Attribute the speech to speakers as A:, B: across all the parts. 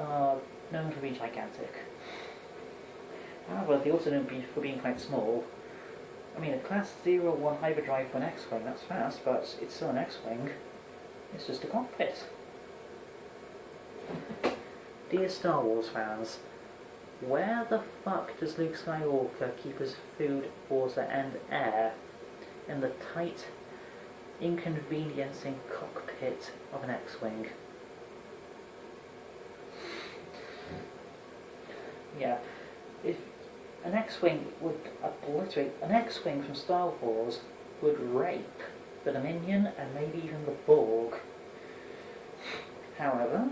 A: are known to be gigantic. However, they're also known for being quite small. I mean, a Class 01 hyperdrive for an X-Wing, that's fast, but it's still an X-Wing. It's just a cockpit. Dear Star Wars fans, where the fuck does Luke Skywalker keep his food, water and air in the tight, inconveniencing cockpit of an X-Wing? Yeah, if an X-Wing would obliterate, an X-Wing from Star Wars would rape the Dominion and maybe even the Borg. However,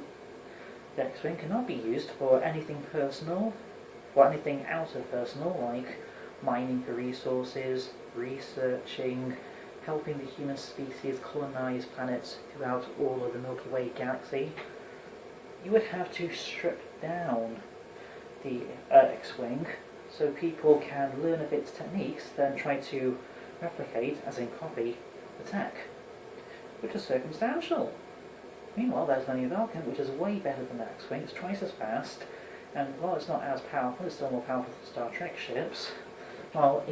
A: the X-Wing cannot be used for anything personal, or anything out of personal, like mining for resources, researching, helping the human species colonize planets throughout all of the Milky Way galaxy. You would have to strip down the X-Wing so people can learn of its techniques, then try to replicate, as in copy, the tech, which is circumstantial. Meanwhile, there's Millennium Falcon, which is way better than the X-Wing. It's twice as fast, and while it's not as powerful, it's still more powerful than Star Trek ships. While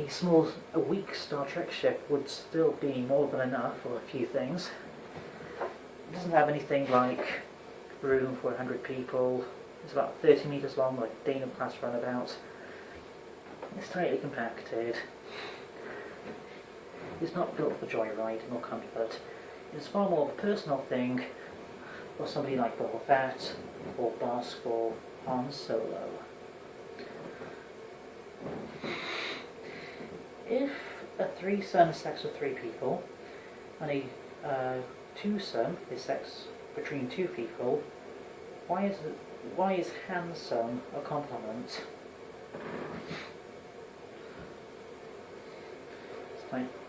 A: a weak Star Trek ship would still be more than enough for a few things. It doesn't have anything like room for 100 people. It's about 30 meters long, like a Dana class runabout. It's tightly compacted. It's not built for joyriding or comfort. It's far more of a personal thing for somebody like Boba Fett, or Bosk, or Han Solo. If a threesome is sex with 3 people, and a twosome is sex between 2 people, why is handsome a compliment?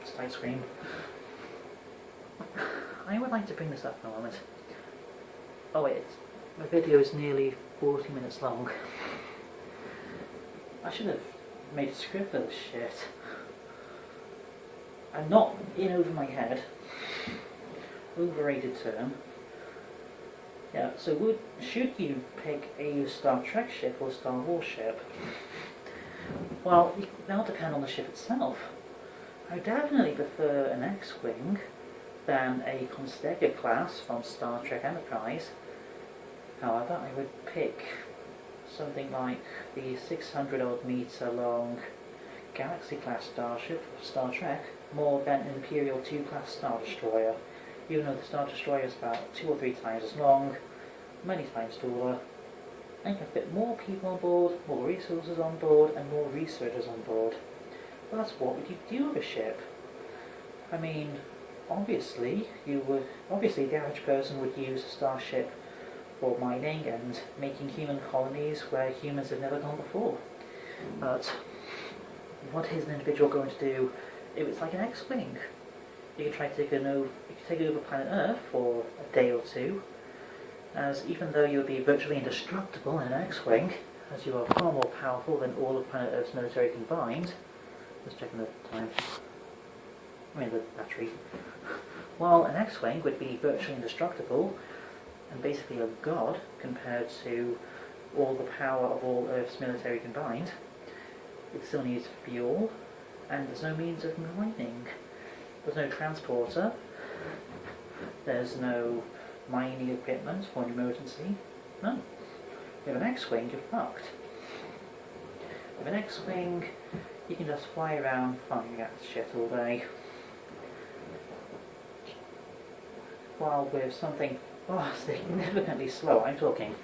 A: It's tight screen. I would like to bring this up for a moment. Oh wait, my video is nearly 40 minutes long. I should have made a script for this shit. I'm not in over my head. Overrated term. Yeah, so should you pick a Star Trek ship or Star Wars ship? Well, that'll depend on the ship itself. I definitely prefer an X-Wing than a Constega class from Star Trek Enterprise. However, I would pick something like the 600-odd meter long Galaxy class starship of Star Trek more than an Imperial 2 class Star Destroyer, even though the Star Destroyer is about 2 or 3 times as long, many times taller, and can fit more people on board, more resources on board, and more researchers on board. But what would you do with a ship? I mean, obviously the average person would use a starship for mining and making human colonies where humans have never gone before. But what is an individual going to do if it's like an X-Wing? You could try to take over planet Earth for a day or two, as even though you would be virtually indestructible in an X-Wing, as you are far more powerful than all of planet Earth's military combined. Just checking the time. I mean the battery. While an X-Wing would be virtually indestructible, and basically a god compared to all the power of all Earth's military combined, it still needs fuel, and there's no means of mining. There's no transporter, there's no mining equipment for an emergency, none. With an X-Wing, you're fucked. With an X-Wing, you can just fly around firing at shit all day. While with something significantly slower, I'm talking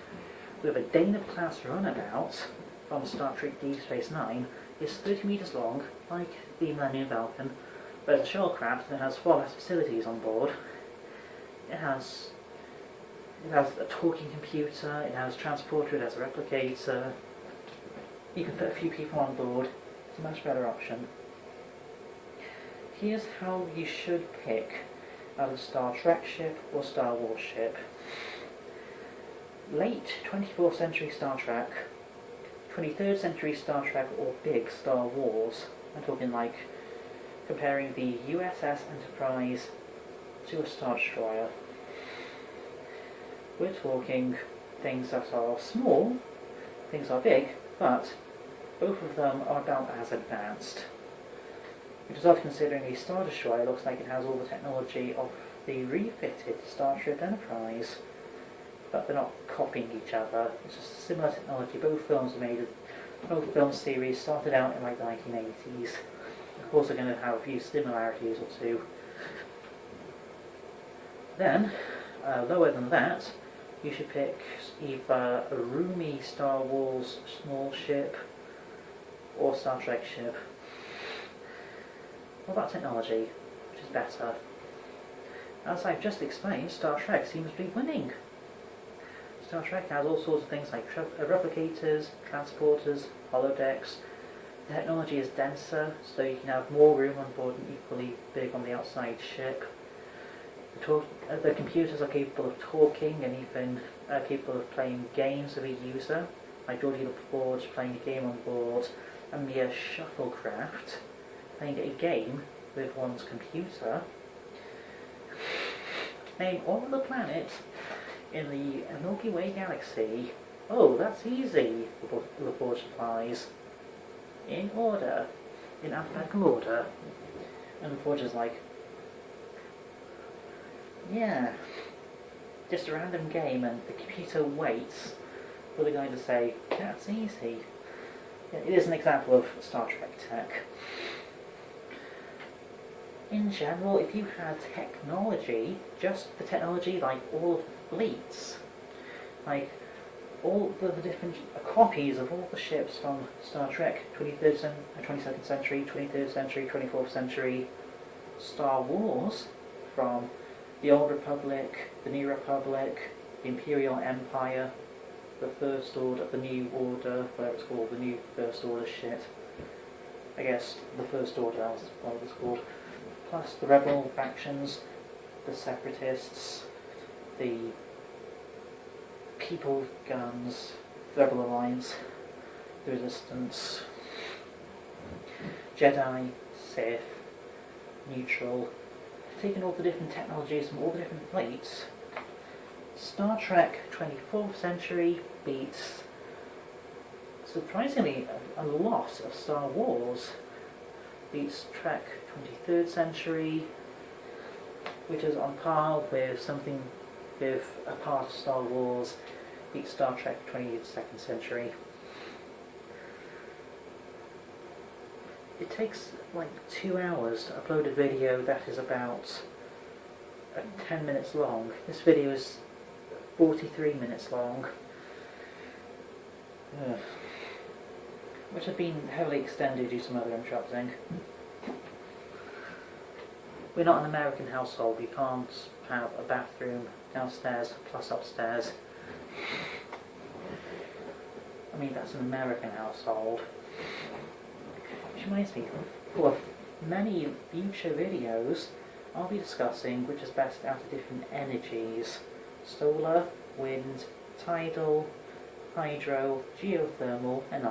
A: with a Dana class runabout from Star Trek Deep Space Nine, is 30 meters long, like the Millennium Falcon, but it's a shuttlecraft that has far less facilities on board. It has a talking computer, it has a transporter, it has a replicator. You can put a few people on board. It's a much better option. Here's how you should pick either Star Trek ship or Star Wars ship. Late 24th century Star Trek, 23rd century Star Trek, or big Star Wars. I'm talking like comparing the USS Enterprise to a Star Destroyer. We're talking things that are small, things are big, but both of them are about as advanced. Which is odd considering the Star Destroyer looks like it has all the technology of the refitted Starship Enterprise. But they're not copying each other, it's just similar technology. Both film series started out in like the 1980s. Of course they're going to have a few similarities or two. Then, lower than that, you should pick either a roomy Star Wars small ship or Star Trek ship. What about technology? Which is better? As I've just explained, Star Trek seems to be winning. Star Trek has all sorts of things like replicators, transporters, holodecks. The technology is denser, so you can have more room on board and equally big on the outside ship. The computers are capable of talking and even capable of playing games with a user. Like Geordie LaForge playing a game on board, and the shuttlecraft playing a game with one's computer. Name all of the planets in the Milky Way galaxy. Oh, that's easy, LaForge replies. In order. In alphabetical order. And LaForge is like, yeah, just a random game, and the computer waits for the guy to say, that's easy. Yeah, it is an example of Star Trek tech. In general, if you had technology, just the technology, like all of the fleets, like all the different copies of all the ships from Star Trek, 22nd century, 23rd century, 24th century, Star Wars, from the Old Republic, the New Republic, the Imperial Empire, the First Order, the New Order, whatever it's called, the New First Order shit. I guess the First Order, that was what it was called. Plus the rebel factions, the separatists, the People Guns, the Rebel Alliance, the Resistance, Jedi, Sith, Neutral. Taking all the different technologies from all the different fleets, Star Trek 24th century beats surprisingly a lot of Star Wars. Beats Trek 23rd century, which is on par with something with a part of Star Wars. Beats Star Trek 22nd century. It takes like 2 hours to upload a video that is about 10 minutes long. This video is 43 minutes long. Which have been heavily extended due to some other interrupting. We're not an American household, we can't have a bathroom downstairs plus upstairs. I mean, that's an American household. Which reminds me, for many future videos, I'll be discussing which is best out of different energies. Solar, wind, tidal, hydro, geothermal, and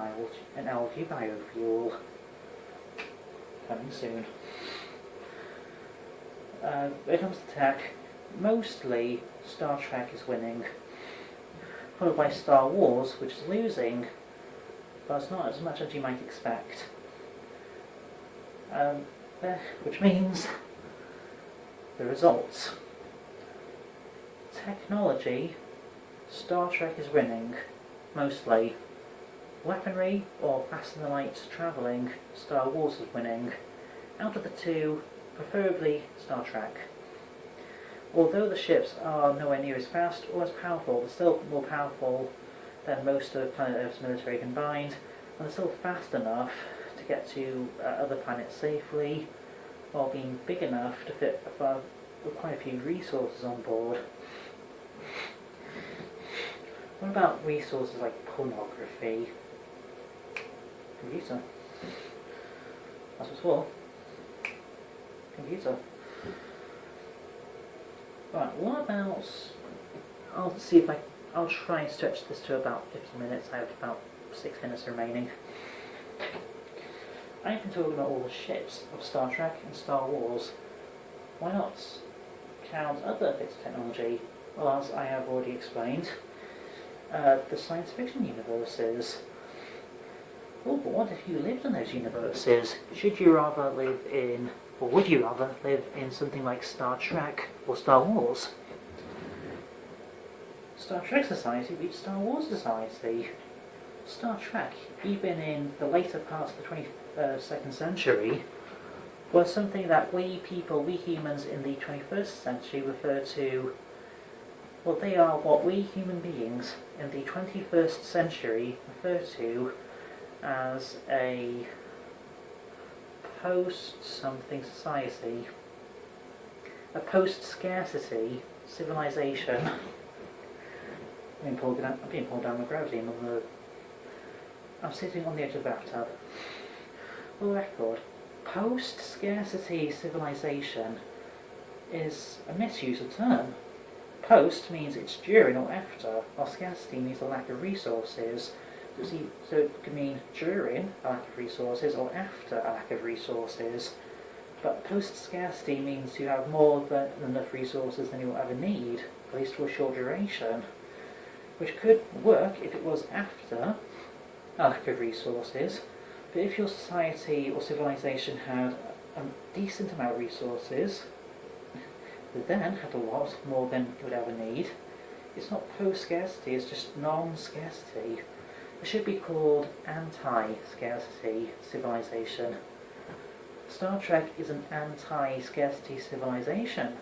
A: algae biofuel. Coming soon. When it comes to tech, mostly Star Trek is winning, followed by Star Wars, which is losing, but it's not as much as you might expect. Which means the results. Technology, Star Trek is winning, mostly. Weaponry, or faster-than-light travelling, Star Wars is winning. Out of the two, preferably Star Trek. Although the ships are nowhere near as fast or as powerful, they're still more powerful than most of planet Earth's military combined, and they're still fast enough to get to other planets safely, while being big enough to fit with quite a few resources on board. What about resources like pornography? Computer. That's what it's for. Computer. Right, what about... I'll try and stretch this to about 50 minutes. I have about 6 minutes remaining. I've been talking about all the ships of Star Trek and Star Wars. Why not count other bits of technology? Well, as I have already explained, the science fiction universes. Well, but what if you lived in those universes? Should you rather live in, or would you rather live in something like Star Trek or Star Wars? Star Trek society beats Star Wars society. Star Trek, even in the later parts of the 22nd century, was something that we humans in the 21st century refer to. Well, they are what we human beings in the 21st century refer to as a post-something society, a post-scarcity civilization. I'm being pulled down with gravity. I'm sitting on the edge of the bathtub. For the record, post-scarcity civilization is a misuse of term. Post means it's during or after, while scarcity means a lack of resources. So it could mean during a lack of resources or after a lack of resources. But post-scarcity means you have more than enough resources than you will ever need, at least for a short duration. Which could work if it was after a lack of resources, but if your society or civilization had a decent amount of resources, but then had a lot more than you would ever need, it's not post-scarcity, it's just non-scarcity. It should be called anti-scarcity civilization. Star Trek is an anti-scarcity civilization.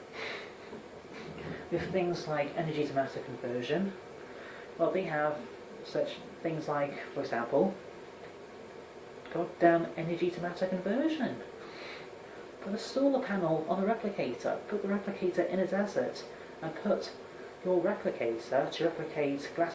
A: With things like energy to matter conversion, well, they have such things like, for example, goddamn energy to matter conversion. Put a solar panel on a replicator, put the replicator in a desert, and put your replicator to replicate glass